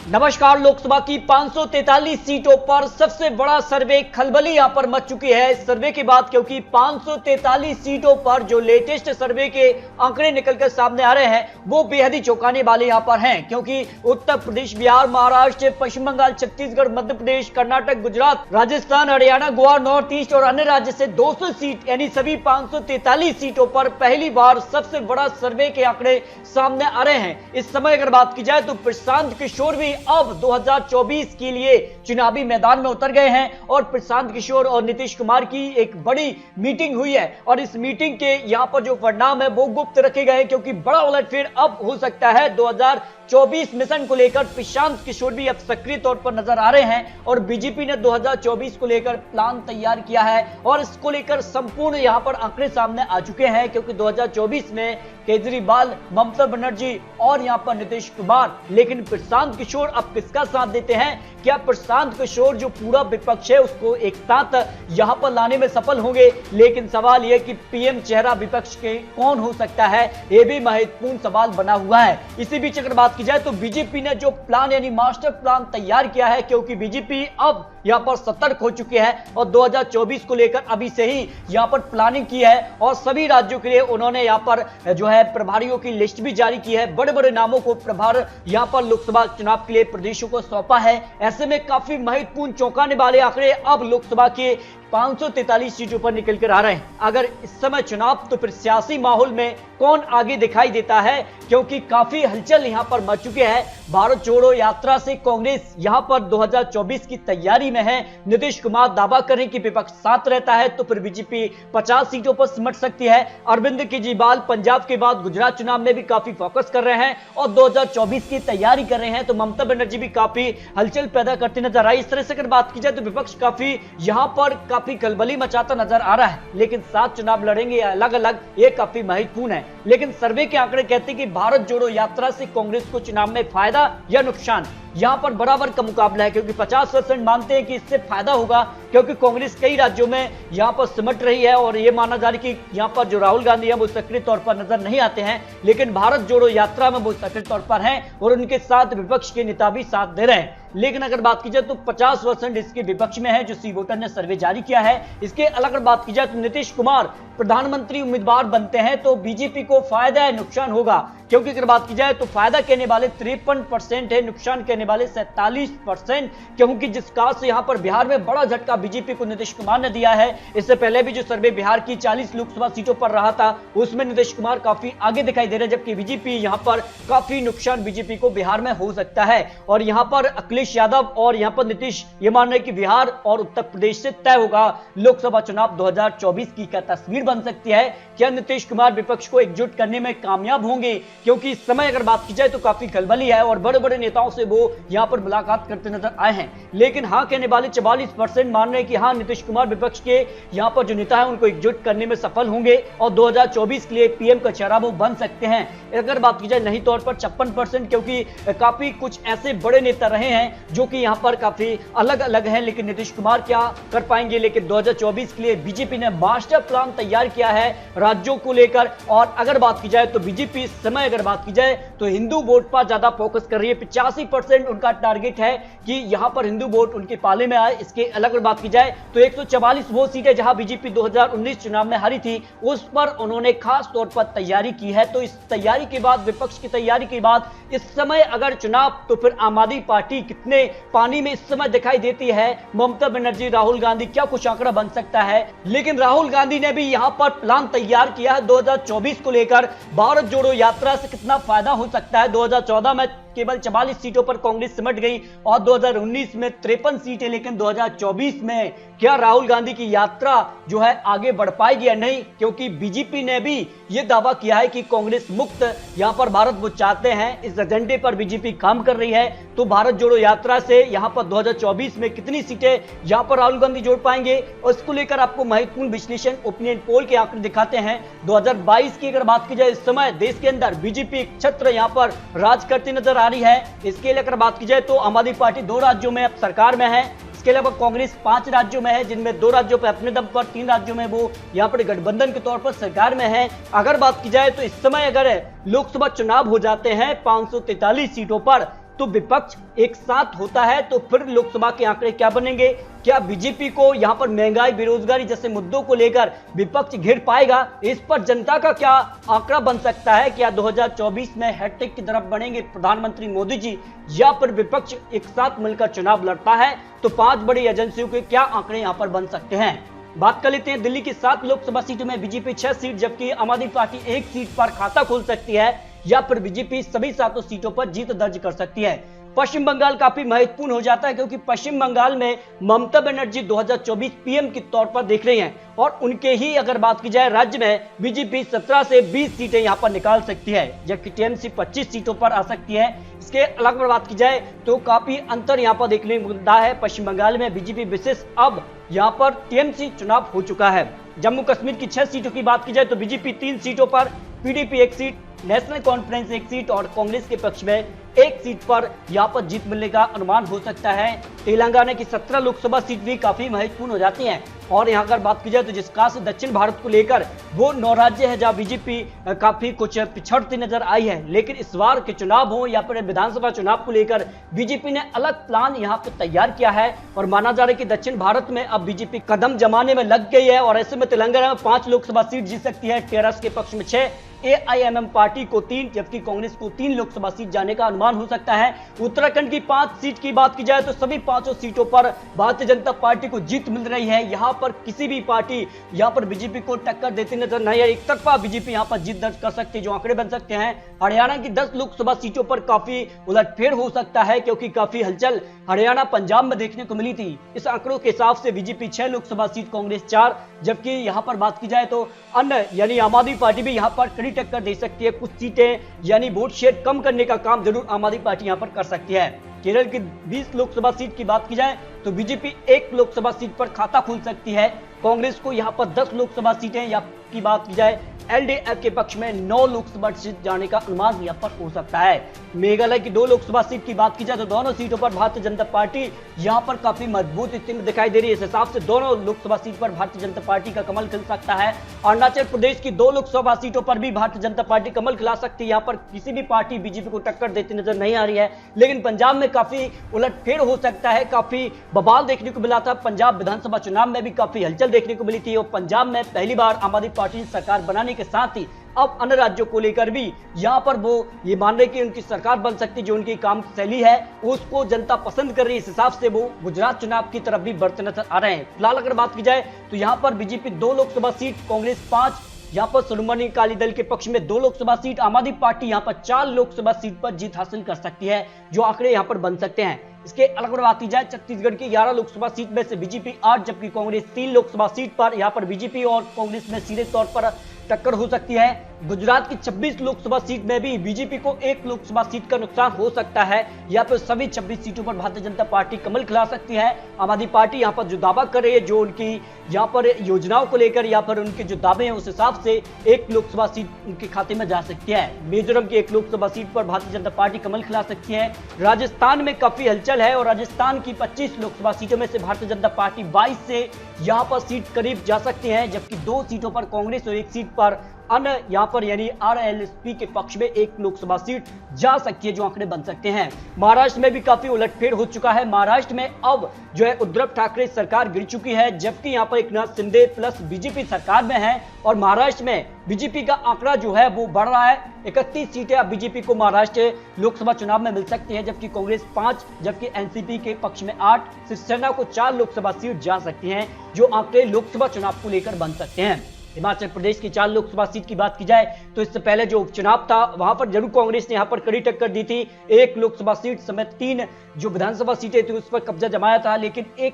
नमस्कार। लोकसभा की 543 सीटों पर सबसे बड़ा सर्वे खलबली यहां पर मच चुकी है इस सर्वे के बाद, क्योंकि 543 सीटों पर जो लेटेस्ट सर्वे के आंकड़े निकलकर सामने आ रहे हैं वो बेहद ही चौंकाने वाले यहां पर हैं। क्योंकि उत्तर प्रदेश, बिहार, महाराष्ट्र, पश्चिम बंगाल, छत्तीसगढ़, मध्य प्रदेश, कर्नाटक, गुजरात, राजस्थान, हरियाणा, गोवा, नॉर्थ ईस्ट और अन्य राज्य से 200 सीट यानी सभी 543 सीटों पर पहली बार सबसे बड़ा सर्वे के आंकड़े सामने आ रहे हैं। इस समय अगर बात की जाए तो प्रशांत किशोर भी अब 2024 के लिए चुनावी मैदान में उतर गए हैं और प्रशांत किशोर और नीतीश कुमार की एक बड़ी मीटिंग हुई है और इस मीटिंग के यहां पर जो परिणाम है वो गुप्त रखे गए हैं, क्योंकि बड़ा उलटफेर अब हो सकता है। 2024 मिशन को लेकर प्रशांत किशोर भी अब सक्रिय तौर पर नजर आ रहे हैं और बीजेपी ने 2024 को लेकर प्लान तैयार किया है और इसको लेकर संपूर्ण यहां पर आंकड़े सामने आ चुके हैं। क्योंकि 2024 में केजरीवाल, ममता बनर्जी और यहां पर नीतीश कुमार, लेकिन प्रशांत किशोर अब किसका साथ देते हैं? क्या प्रशांत किशोर जो पूरा विपक्ष है उसको एक साथ यहां पर लाने में सफल होंगे? लेकिन सवाल यह कि पीएम चेहरा विपक्ष के कौन हो सकता है, यह भी महत्वपूर्ण सवाल बना हुआ है। इसी बीच अगर बात की जाए तो बीजेपी ने जो प्लान यानी मास्टर प्लान तैयार किया है, क्योंकि बीजेपी अब यहां पर सतर्क हो चुकी है और 2024 को लेकर अभी से ही यहां पर प्लानिंग की है और सभी राज्यों के लिए उन्होंने यहां पर जो है प्रभारियों की लिस्ट भी जारी की है। बड़े बड़े नामों को प्रभार यहां पर लोकसभा चुनाव के लिए प्रदेशों को सौंपा है। ऐसे में काफी महत्वपूर्ण चौंकाने वाले आंकड़े अब लोकसभा के 543 सीटों पर निकल कर आ रहे हैं। अगर इस समय चुनाव तो फिर सियासी माहौल में कौन आगे दिखाई देता है, क्योंकि काफी हलचल यहां पर मच चुके हैं। भारत जोड़ो यात्रा से कांग्रेस यहां पर 2024 की तैयारी में है। नीतीश कुमार दावा करें कि विपक्ष साथ रहता है तो फिर बीजेपी 50 सीटों पर सिमट सकती है। अरविंद केजरीवाल पंजाब के बाद गुजरात चुनाव में भी काफी फोकस कर रहे हैं और 2024 की तैयारी कर रहे हैं। तो ममता बनर्जी भी काफी हलचल पैदा करती नजर आई। इस तरह से अगर बात की जाए तो विपक्ष काफी यहां पर काफी खलबली मचाता नजर आ रहा है। लेकिन 7 चुनाव लड़ेंगे अलग अलग, ये काफी महत्वपूर्ण है। लेकिन सर्वे के आंकड़े कहते हैं कि भारत जोड़ो यात्रा से कांग्रेस को चुनाव में फायदा या नुकसान, यहां पर बराबर का मुकाबला है। क्योंकि 50% मानते हैं कि इससे फायदा होगा, क्योंकि कांग्रेस कई राज्यों में यहां पर सिमट रही है और यह माना जा रहा है कि यहां पर जो राहुल गांधी है वो सक्रिय तौर पर नजर नहीं आते हैं, लेकिन भारत जोड़ो यात्रा में वो सक्रिय तौर पर हैं और उनके साथ विपक्ष के नेता भी साथ दे रहे हैं। लेकिन अगर बात की जाए तो 50% इसके विपक्ष में है, जो सी वोटर ने सर्वे जारी किया है। इसके अलग अगर बात की जाए तो नीतीश कुमार प्रधानमंत्री उम्मीदवार बनते हैं तो बीजेपी को फायदा है नुकसान होगा, क्योंकि अगर बात की जाए तो फायदा कहने वाले 53% है, नुकसान कहने वाले 47%। क्योंकि जिस काल से यहां पर बिहार में बड़ा झटका बीजेपी को नीतीश कुमार ने दिया है, इससे पहले भी जो सर्वे बिहार की 40 लोकसभा सीटों पर रहा था उसमें नीतीश कुमार काफी आगे दिखाई दे रहे, जबकि बीजेपी यहां पर काफी नुकसान बीजेपी को बिहार में हो सकता है। और यहां पर अखिलेश यादव और यहां पर नीतीश ये मान रहे हैं कि बिहार और उत्तर प्रदेश से तय होगा लोकसभा चुनाव 2024 की क्या तस्वीर बन सकती है। क्या नीतीश कुमार विपक्ष को एकजुट करने में कामयाब होंगे? क्योंकि इस समय अगर बात की जाए तो काफी खलबली है और बड़े बड़े नेताओं से वो यहां पर मुलाकात करते नजर आए हैं। लेकिन हाँ कहने वाले 44% मान रहे हैं कि हाँ नीतीश कुमार विपक्ष के यहां पर जो नेता है उनको एकजुट करने में सफल होंगे और 2024 के लिए पीएम का चेहरा वो बन सकते हैं। अगर बात की जाए नहीं तौर पर 56%, क्योंकि काफी कुछ ऐसे बड़े नेता रहे हैं जो कि यहां पर काफी अलग अलग हैं, लेकिन नीतीश कुमार क्या कर पाएंगे? लेकिन 2024 के लिए बीजेपी ने मास्टर प्लान तैयार किया है राज्यों को लेकर। और अगर बात की जाए तो बीजेपी इस समय अगर बात की जाए तो हिंदू वोट पर ज्यादा फोकस कर रही है। 85% उनका टारगेट है कि यहां पर हिंदू वोट उनके पाले में आए। इसके अलग अगर बात की जाए तो 144 वो सीटें जहां बीजेपी 2019 चुनाव में हारी थी उस पर उन्होंने खास तौर पर तैयारी की है। तो इस तैयारी के बाद, विपक्ष की तैयारी के बाद इस समय अगर चुनाव तो फिर आम आदमी पार्टी कितने पानी में इस समय दिखाई देती है? ममता बनर्जी, राहुल गांधी, क्या कुछ आंकड़ा बन सकता है? लेकिन राहुल गांधी ने भी यहां पर प्लान तैयार किया है 2024 को लेकर। भारत जोड़ो यात्रा से कितना फायदा हो सकता है? 2014 में केवल 44 सीटों पर कांग्रेस सिमट गई और 2019 में 53 सीटें, लेकिन 2024 में क्या राहुल गांधी की यात्रा जो है आगे बढ़ पाएगी या नहीं? क्योंकि बीजेपी ने भी यह दावा किया है कि कांग्रेस मुक्त यहां पर भारत वो चाहते हैं। इस एजेंडे पर बीजेपी काम कर रही है। तो भारत जोड़ो यात्रा से यहां पर 2024 में कितनी सीटें यहां पर राहुल गांधी जोड़ पाएंगे, और इसको लेकर आपको महत्वपूर्ण विश्लेषण ओपिनियन पोल के आंकड़े दिखाते हैं। 2022 की अगर बात की जाए इस समय देश के अंदर बीजेपी छत्र यहां पर राज करती नजर आ रही है। इसके लिए अगर बात की जाए तो आम आदमी पार्टी 2 राज्यों में अब सरकार में है। इसके अलावा कांग्रेस 5 राज्यों में है, जिनमें 2 राज्यों पर अपने दम पर, 3 राज्यों में वो यहां पर गठबंधन के तौर पर सरकार में है। अगर बात की जाए तो इस समय अगर लोकसभा चुनाव हो जाते हैं 543 सीटों पर, तो विपक्ष एक साथ होता है तो फिर लोकसभा के आंकड़े क्या बनेंगे? क्या बीजेपी को यहां पर महंगाई, बेरोजगारी जैसे मुद्दों को लेकर विपक्ष घेर पाएगा? इस पर जनता का क्या आंकड़ा बन सकता है? क्या 2024 में हैट्रिक की तरफ बढ़ेंगे प्रधानमंत्री मोदी जी, या फिर विपक्ष एक साथ मिलकर चुनाव लड़ता है? तो 5 बड़ी एजेंसियों के क्या आंकड़े यहां पर बन सकते हैं? बात कर लेते हैं दिल्ली की 7 लोकसभा सीटों में बीजेपी 6 सीट, जबकि आम आदमी पार्टी 1 सीट पर खाता खोल सकती है, या फिर बीजेपी सभी 7 सीटों पर जीत दर्ज कर सकती है। पश्चिम बंगाल काफी महत्वपूर्ण हो जाता है, क्योंकि पश्चिम बंगाल में ममता बनर्जी 2024 पीएम के तौर पर देख रही हैं, और उनके ही अगर बात की जाए राज्य में बीजेपी 17 से 20 सीटें यहां पर निकाल सकती है, जबकि टीएमसी 25 सीटों पर आ सकती है। इसके अलग बात की जाए तो काफी अंतर यहां पर देखने को मिलता है। पश्चिम बंगाल में बीजेपी विशेष अब यहां पर टीएमसी चुनाव हो चुका है। जम्मू कश्मीर की 6 सीटों की बात की जाए तो बीजेपी 3 सीटों पर, PDP 1 seat, national conference 1 seat और कांग्रेस के पक्ष में 1 सीट पर यहां पर जीत मिलने का अनुमान हो सकता है। तेलंगाना की 17 लोकसभा सीट भी काफी महत्वपूर्ण हो जाती हैं। और यहां अगर बात की जाए तो जिस खास दक्षिण भारत को लेकर वो 9 राज्य है जहां बीजेपी काफी कुछ पिछड़ती नजर आई है, लेकिन इस बार के चुनाव हो या फिर विधानसभा चुनाव को लेकर बीजेपी ने अलग प्लान यहां पर तैयार किया है, और माना जा रहा है कि दक्षिण भारत में अब बीजेपी कदम जमाने में लग गई है, और ऐसे में तेलंगाना में 5 लोकसभा सीट जीत सकती है, टीआरएस के पक्ष में 6, एआईएमएम पार्टी को 3, जबकि कांग्रेस को 3 लोकसभा सीट जाने का अनुमान हो सकता है। उत्तराखंड की 5 सीट की बात की जाए तो सभी 5 सीटों पर भारतीय जनता पार्टी को जीत मिल रही है। यहां पर किसी भी पार्टी यहां पर बीजेपी को टक्कर देती नजर नहीं है, एक तरफा बीजेपी यहां पर जीत दर्ज कर सकती है, जो आंकड़े बन सकते हैं। हरियाणा की 10 लोकसभा सीटों पर काफी उलटफेर हो सकता है, क्योंकि काफी हलचल हरियाणा, पंजाब में देखने को मिली थी। इस आंकड़ों के हिसाब से बीजेपी 6 लोकसभा सीट, कांग्रेस 4, जबकि यहां पर बात की जाए तो अन्य यानी आम आदमी पार्टी भी यहां पर कड़ी टक्कर दे सकती है। कुछ सीटें यानी वोट शेयर कम करने का काम जरूर आम आदमी पार्टी यहां पर कर सकती है। केरल की 20 लोकसभा सीट की बात की जाए तो बीजेपी 1 लोकसभा सीट पर खाता खोल सकती है। कांग्रेस को यहां पर 10 लोकसभा सीटें या की बात की जाए एलडीएफ के पक्ष में 9 लोकसभा सीट जाने का अनुमान यहां पर हो सकता है। मेघालय की 2 लोकसभा सीट की बात की जाए तो दोनों सीटों पर भारतीय जनता पार्टी यहां पर काफी मजबूत स्थिति में दिखाई दे रही है। इस हिसाब से दोनों लोकसभा सीट पर भारतीय जनता पार्टी का कमल खिल सकता है। अरुणाचल प्रदेश की 2 लोकसभा सीटों पर भी भारतीय जनता पार्टी कमल खिला सकती है। यहां पर किसी भी पार्टी बीजेपी को टक्कर देती नजर नहीं आ रही है, लेकिन पंजाब में काफी उलटफेर हो सकता है। काफी बवाल देखने को मिला था, पंजाब विधानसभा चुनाव में भी काफी हलचल देखने को मिली थी, और पंजाब में पहली बार आम आदमी पार्टी ने सरकार बनाने के साथ ही अब अन्य राज्यों को लेकर भी यहां पर वो ये मान रहे कि उनकी सरकार बन सकती है। जो उनकी काम शैली है उसको जनता पसंद कर रही है, इस हिसाब से वो गुजरात चुनाव की तरफ भी बढ़ते नजर आ रहे हैं। फिलहाल अगर बात की जाए तो यहां पर बीजेपी 2 लोकसभा सीट, कांग्रेस 5, यहां पर श्रोमणी अकाली दल के पक्ष में 2 लोकसभा सीट, आम आदमी पार्टी यहां पर 4 लोकसभा सीट पर जीत हासिल कर सकती है, जो आंकड़े यहां पर बन सकते हैं। इसके अलग बात की जाए छत्तीसगढ़ की 11 लोकसभा सीट में से बीजेपी 8, जबकि कांग्रेस 3 लोकसभा सीट पर यहां पर बीजेपी और कांग्रेस में सीधे तौर पर टक्कर हो सकती है। गुजरात की 26 लोकसभा सीट में भी बीजेपी को 1 लोकसभा सीट का नुकसान हो सकता है, या फिर सभी 26 सीटों पर भारतीय जनता पार्टी कमल खिला सकती है। आम आदमी पार्टी यहां पर जो दावा कर रही है, जो उनकी यहां पर योजनाओं को लेकर या फिर उनके जो दावे हैं उस हिसाब से 1 लोकसभा सीट उनके खाते में जा सकती है। मिजोरम की 1 लोकसभा सीट पर भारतीय जनता पार्टी कमल खिला सकती है। राजस्थान में काफी हलचल है, और राजस्थान की 25 लोकसभा सीटों में से भारतीय जनता पार्टी 22 से यहां पर सीट करीब जा सकती है, जबकि 2 सीटों पर कांग्रेस और 1 सीट पर अन्य यहां पर यानी आरएलएसपी के पक्ष में 1 लोकसभा सीट जा सकती है, जो आंकड़े बन सकते हैं। महाराष्ट्र में भी काफी उलटफेर हो चुका है। महाराष्ट्र में अब जो है उद्धव ठाकरे सरकार गिर चुकी है, जबकि यहां पर एकनाथ शिंदे प्लस बीजेपी सरकार में है, और महाराष्ट्र में बीजेपी का आंकड़ा जो है वो बढ़ रहा है। 31 सीटें अब बीजेपी को महाराष्ट्र लोकसभा चुनाव में मिल सकती है, जबकि कांग्रेस 5, जबकि एनसीपी के पक्ष में 8, शिवसेना को 4 लोकसभा सीट जा सकती हैं, जो आंकड़े लोकसभा चुनाव को लेकर बन सकते हैं। हिमाचल प्रदेश की 4 लोकसभा सीट की बात की जाए तो इससे पहले जो उपचुनाव था वहां पर जरूर कांग्रेस ने यहां पर कड़ी टक्कर दी थी। 1 लोकसभा सीट समेत 3 जो विधानसभा सीटें थी उस पर कब्जा जमाया था, लेकिन 1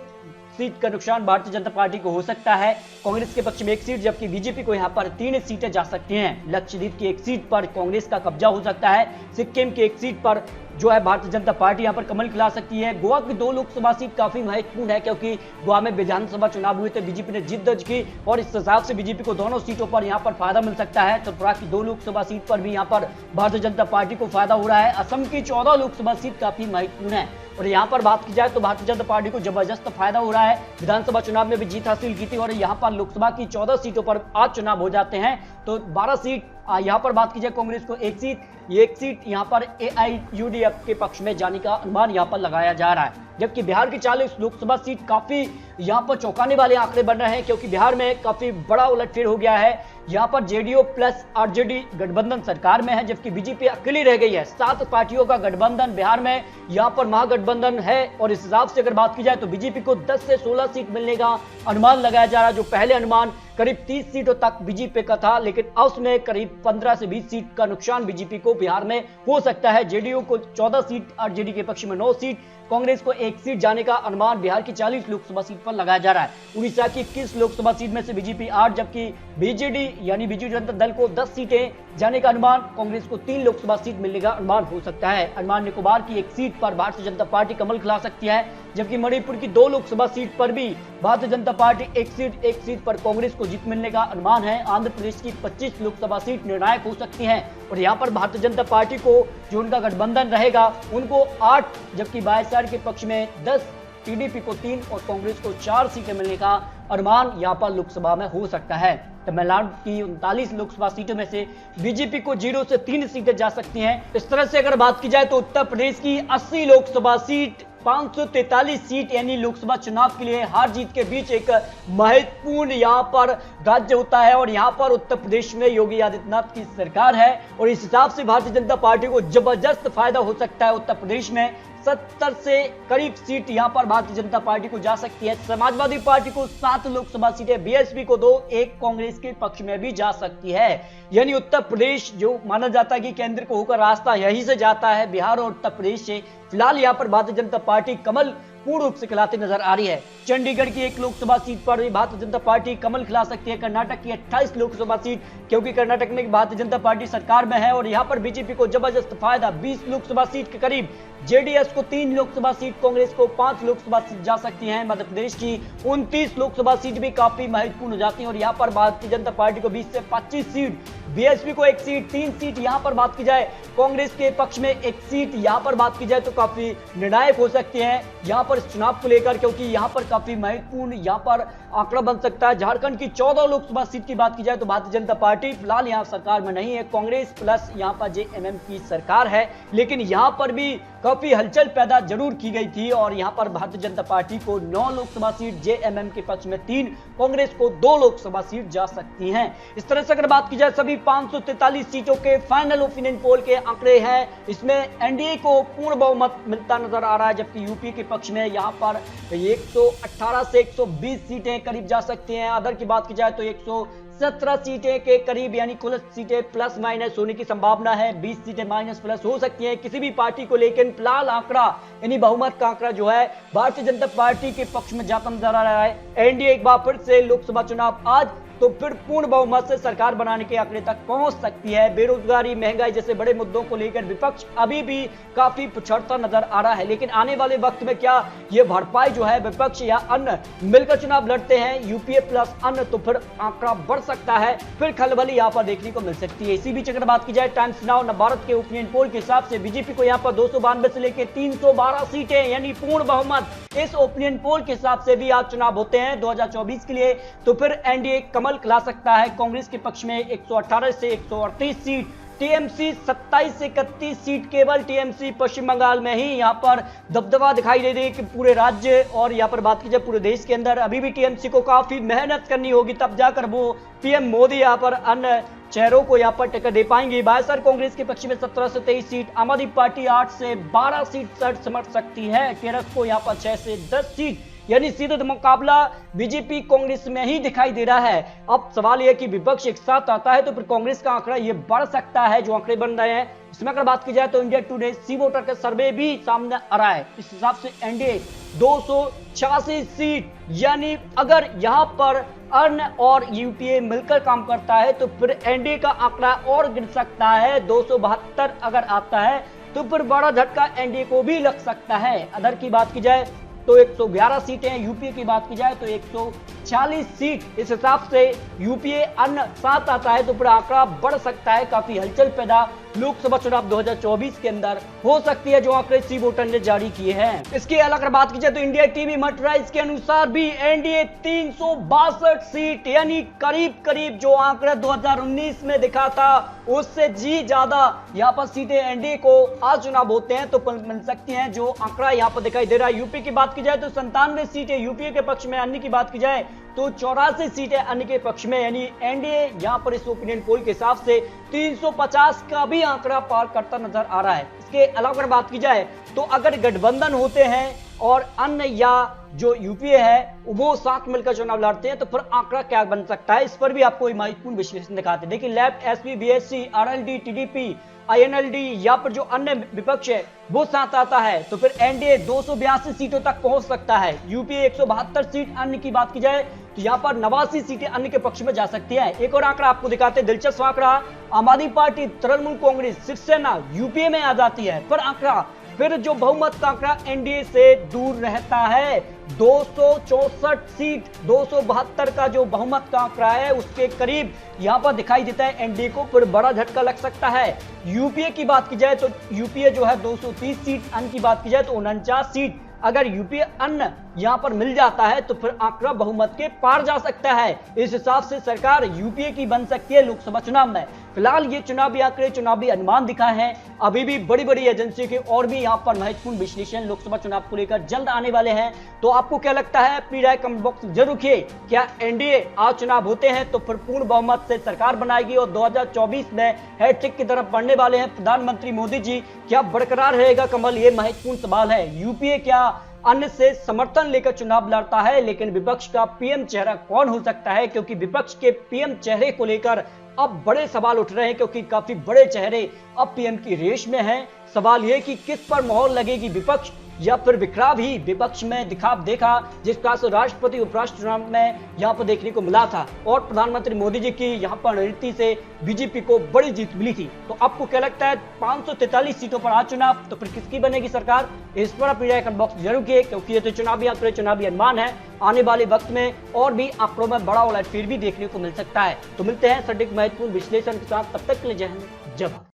सीट का नुकसान भारतीय जनता पार्टी को हो सकता है। कांग्रेस के पक्ष में 1 सीट, जबकि बीजेपी को यहां पर 3 सीटें जा सकती हैं। लक्षद्वीप की 1 सीट पर कांग्रेस का कब्जा हो सकता है। सिक्किम की 1 सीट पर जो है भारतीय जनता पार्टी यहां पर कमल खिला सकती है। गोवा की 2 लोकसभा सीट काफी महत्वपूर्ण है, क्योंकि गोवा में विधानसभा चुनाव हुए थे, बीजेपी ने जीत दर्ज की, और इस हिसाब से बीजेपी को दोनों सीटों पर यहां पर फायदा मिल सकता है। त्रिपुरा की 2 लोकसभा सीट पर भी यहां पर भारतीय जनता पार्टी को फायदा हो रहा है। असम की 14 लोकसभा सीट काफी महत्वपूर्ण है, और यहां पर बात की जाए तो भारतीय जनता पार्टी को जबरदस्त फायदा हो रहा है। विधानसभा चुनाव में भी जीत हासिल की थी, और यहां पर लोकसभा की 14 सीटों पर आज चुनाव हो जाते हैं तो 12 सीट यहाँ पर बात की जाए कांग्रेस को एक सीट यहाँ पर AIUDF के पक्ष में जाने का अनुमान यहाँ पर लगाया जा रहा है। जबकि बिहार की 40 लोकसभा सीट काफी यहाँ पर चौंकाने वाले आंकड़े बन रहे हैं, क्योंकि बिहार में काफी बड़ा उलटफेर हो गया है। यहाँ पर JDU प्लस RJD गठबंधन सरकार में है, जबकि बीजेपी अकेली रह गई है। 7 पार्टियों का गठबंधन बिहार में यहाँ पर महागठबंधन है, और इस हिसाब से अगर बात की जाए तो बीजेपी को 10 से 16 सीट मिलने का अनुमान लगाया जा रहा है। जो पहले अनुमान करीब 30 सीटों तक बीजेपी का था, लेकिन उसमें करीब 15 से 20 सीट का नुकसान बीजेपी को बिहार में हो सकता है। JDU को 14 सीट, RJD के पक्ष में 9 सीट, कांग्रेस को 1 सीट जाने का अनुमान बिहार की 40 लोकसभा सीट पर लगाया जा रहा है। उड़ीसा की 21 लोकसभा सीट में से बीजेपी 8, जबकि BJD यानी बीजू जनता दल को 10 सीटें जाने का अनुमान, कांग्रेस को 3 लोकसभा सीट मिलने का अनुमान हो सकता है। अंडमान निकोबार की 1 सीट पर भारतीय जनता पार्टी कमल खिला सकती है, जबकि मणिपुर की 2 लोकसभा सीट पर भी भारतीय जनता पार्टी 1 सीट पर कांग्रेस को जीत मिलने का अनुमान है। आंध्र प्रदेश की 25 लोकसभा सीट निर्णायक हो सकती है, और यहाँ पर भारतीय जनता पार्टी को जो उनका गठबंधन रहेगा उनको 8, जबकि वाईएसआर के पक्ष में 10, TDP को 3 और कांग्रेस को 4 सीटें मिलने का अनुमान यहाँ पर लोकसभा में हो सकता है। तमिलनाडु की 39 लोकसभा सीटों में से बीजेपी को 0 से 3 सीटें जा सकती हैं। इस तरह से अगर बात की जाए तो उत्तर प्रदेश की 80 लोकसभा सीट, 543 सीट यानी लोकसभा चुनाव के लिए हार जीत के बीच एक महत्वपूर्ण यहाँ पर राज्य होता है, और यहाँ पर उत्तर प्रदेश में योगी आदित्यनाथ की सरकार है, और इस हिसाब से भारतीय जनता पार्टी को जबरदस्त फायदा हो सकता है। उत्तर प्रदेश में 70 से करीब सीट यहाँ पर भारतीय जनता पार्टी को जा सकती है। समाजवादी पार्टी को 7 लोकसभा सीटें, BSP को 2, 1 कांग्रेस के पक्ष में भी जा सकती है। यानी उत्तर प्रदेश जो माना जाता है कि केंद्र को होकर रास्ता यहीं से जाता है, बिहार और उत्तर प्रदेश से फिलहाल यहाँ पर भारतीय जनता पार्टी कमल पूर्ण रूप से खिलाती नजर आ रही है। चंडीगढ़ की 1 लोकसभा सीट पर भी भारतीय जनता पार्टी कमल खिला सकती है। कर्नाटक की 28 लोकसभा सीट, क्योंकि कर्नाटक में भारतीय जनता पार्टी सरकार में है, और यहाँ पर बीजेपी को जबरदस्त फायदा। 20 लोकसभा सीट के करीब, JDS को 3 लोकसभा सीट, कांग्रेस को 5 लोकसभा सीट जा सकती हैं। मध्य प्रदेश की 29 लोकसभा सीट भी काफी महत्वपूर्ण हो जाती है, और यहाँ पर भारतीय जनता पार्टी को 20 से 25 सीट, BSP को 1 सीट, 3 सीट यहाँ पर बात की जाए कांग्रेस के पक्ष में 1 सीट यहाँ पर बात की जाए तो काफी निर्णायक हो सकती है यहाँ पर इस चुनाव को लेकर, क्योंकि यहाँ पर काफी महत्वपूर्ण यहाँ पर आंकड़ा बन सकता है। झारखंड की 14 लोकसभा सीट की बात की जाए तो भारतीय जनता पार्टी फिलहाल यहाँ सरकार में नहीं है, कांग्रेस प्लस यहाँ पर JMM की सरकार है, लेकिन यहाँ पर भी काफी हलचल पैदा जरूर की गई थी, और यहाँ पर भारतीय जनता पार्टी को 9 लोकसभा सीट, JMM के पक्ष में 3, कांग्रेस को 2 लोकसभा सीट जा सकती हैं। इस तरह से अगर बात की जाए सभी 543 सीटों के फाइनल ओपिनियन पोल के आंकड़े हैं, इसमें NDA को पूर्ण बहुमत मिलता नजर आ रहा है, जबकि यूपी के पक्ष में यहाँ पर 118 से 120 सीटें करीब जा सकती हैं। अदर की बात की जाए तो 117 सीटें के करीब, यानी कुल सीटें प्लस माइनस होने की संभावना है, 20 सीटें माइनस प्लस हो सकती हैं किसी भी पार्टी को, लेकिन फिलहाल आंकड़ा यानी बहुमत का आंकड़ा जो है भारतीय जनता पार्टी के पक्ष में जाता नजर आ रहा है। NDA एक बार फिर से लोकसभा चुनाव आज तो फिर पूर्ण बहुमत से सरकार बनाने के आंकड़े तक पहुंच सकती है। बेरोजगारी, महंगाई जैसे बड़े मुद्दों को लेकर विपक्ष अभी भी काफी पिछड़ता नजर आ रहा है, लेकिन आने वाले वक्त में क्या ये भरपाई जो है विपक्ष या अन्य मिलकर चुनाव लड़ते हैं, यूपीए प्लस अन्य, तो फिर आंकड़ा बढ़ सकता है, फिर खलबली यहाँ पर देखने को मिल सकती है। इसी बीच अगर बात की जाए टाइम्स नाउ नवभारत के ओपिनियन पोल के हिसाब से बीजेपी को यहाँ पर 292 से लेकर 312 सीटें यानी पूर्ण बहुमत इस ओपिनियन पोल के हिसाब से भी आज चुनाव होते हैं 2024 के लिए, तो फिर NDA कमल खिला सकता है। कांग्रेस के पक्ष में 118 से 138 सीट, TMC 27 से 31 सीट, केवल TMC पश्चिम बंगाल में ही यहाँ पर दबदबा दिखाई दे रही है कि पूरे राज्य और यहाँ पर बात की जाए पूरे देश के अंदर अभी भी TMC को काफी मेहनत करनी होगी, तब जाकर वो PM मोदी यहाँ पर अन्य चेहरों को यहाँ पर टिकट दे पाएंगे। वाईएसआर कांग्रेस के पक्ष में 17 से 23 सीट, आम आदमी पार्टी 8 से 12 सीट समर्थ सकती है, TRS को यहाँ पर 6 से 10 सीट, यानी सीधा मुकाबला बीजेपी कांग्रेस में ही दिखाई दे रहा है। अब सवाल यह कि विपक्ष एक साथ आता है तो फिर कांग्रेस का आंकड़ा ये बढ़ सकता है, जो आंकड़े बन रहे हैं इसमें अगर बात की जाए तो इंडिया टुडे सी वोटर का सर्वे भी सामने आ रहा है। इस हिसाब से NDA 286 सीट, यानी अगर यहाँ पर अन्य और यूपीए मिलकर काम करता है तो फिर NDA का आंकड़ा और गिर सकता है, 272 अगर आता है तो फिर बड़ा झटका NDA को भी लग सकता है। अदर की बात की जाए तो 111 सीटें, यूपीए की बात की जाए तो 140 सीट, इस हिसाब से यूपीए अन्य साथ आता है तो फिर आंकड़ा बढ़ सकता है, काफी हलचल पैदा लोकसभा चुनाव 2024 के अंदर हो सकती है, जो आंकड़े सी वोटर ने जारी किए हैं। इसके अलावा बात की जाए तो इंडिया टीवी मटेराइज के अनुसार भी एनडीए 362 सीट यानी करीब करीब जो आंकड़ा 2019 में दिखा था उससे जी ज्यादा यहाँ पर सीटें एनडीए को आज चुनाव होते हैं तो मिल सकती हैं, जो आंकड़ा यहाँ पर दिखाई दे रहा है। यूपी की बात की जाए तो 97 सीटें यूपीए के पक्ष में, अन्य की बात की जाए तो 84 सीटें अन्य के पक्ष में, यानी एनडीए यहां पर इस ओपिनियन पोल के हिसाब से 350 का भी आंकड़ा पार करता नजर आ रहा है। इसके अलावा अगर बात की जाए तो अगर गठबंधन होते हैं और अन्य या जो यूपीए है वो साथ मिलकर चुनाव लड़ते हैं तो फिर आंकड़ा क्या बन सकता है, इस पर भी आपको महत्वपूर्ण विश्लेषण दिखाते हैं। देखिए left, SP, BSP, RLD, TDP, INLD या फिर जो अन्य विपक्ष है वो साथ आता है तो फिर एनडीए 282 सीटों तक पहुंच सकता है। यूपीए 172 सीट, अन्य की बात की जाए तो यहाँ पर 89 सीटें अन्य के पक्ष में जा सकती हैं। एक और आंकड़ा आपको दिखाते हैं, दिलचस्प आंकड़ा, आम आदमी पार्टी, तृणमूल कांग्रेस, शिवसेना यूपीए में आ जाती है, पर आंकड़ा फिर जो बहुमत का आंकड़ा एनडीए से दूर रहता है। 264 सीट, 272 का जो बहुमत का आंकड़ा है उसके करीब यहां पर दिखाई देता है एनडीए को, फिर बड़ा झटका लग सकता है। यूपीए की बात की जाए तो यूपीए जो है 230 सीट, अन्य की बात की जाए तो 49 सीट, अगर यूपीए अन्य यहां पर मिल जाता है तो फिर आंकड़ा बहुमत के पार जा सकता है। इस हिसाब से सरकार यूपीए की बन सकती है लोकसभा चुनाव में। फिलहाल ये चुनावी आंकड़े, चुनावी अनुमान दिखाए हैं, अभी भी बड़ी बड़ी एजेंसी के और भी यहां पर महत्वपूर्ण विश्लेषण लोकसभा चुनाव को लेकर जल्द आने वाले हैं। तो आपको क्या लगता है, अपनी राय कमेंट बॉक्स में जरूर रखिए। क्या एनडीए आज चुनाव होते हैं तो फिर पूर्ण बहुमत से सरकार बनाएगी और 2024 में हैट्रिक की तरफ बढ़ने वाले हैं प्रधानमंत्री मोदी जी? क्या बरकरार रहेगा कमल, ये महत्वपूर्ण सवाल है। यूपीए क्या अन्य से समर्थन लेकर चुनाव लड़ता है, लेकिन विपक्ष का पीएम चेहरा कौन हो सकता है? क्योंकि विपक्ष के पीएम चेहरे को लेकर अब बड़े सवाल उठ रहे हैं, क्योंकि काफी बड़े चेहरे अब पीएम की रेस में हैं। सवाल यह कि किस पर मोहर लगेगी, विपक्ष या फिर बिखराव ही विपक्ष में देखा जिसका राष्ट्रपति उपराष्ट्रपति चुनाव में यहां पर देखने को मिला था और प्रधानमंत्री मोदी जी की यहां पर रणनीति से बीजेपी को बड़ी जीत मिली थी। तो आपको क्या लगता है, 543 सीटों पर आज चुनाव, तो फिर किसकी बनेगी सरकार? इस पर अपनी राय कमेंट बॉक्स जरूर किए, क्योंकि ये तो चुनावी आंकड़े, चुनावी अनुमान है। आने वाले वक्त में और भी आंकड़ों में बड़ा उलटफेर भी देखने को मिल सकता है। तो मिलते हैं सटीक महत्वपूर्ण विश्लेषण के साथ, तब तक के लिए जय हिंद, जय भारत।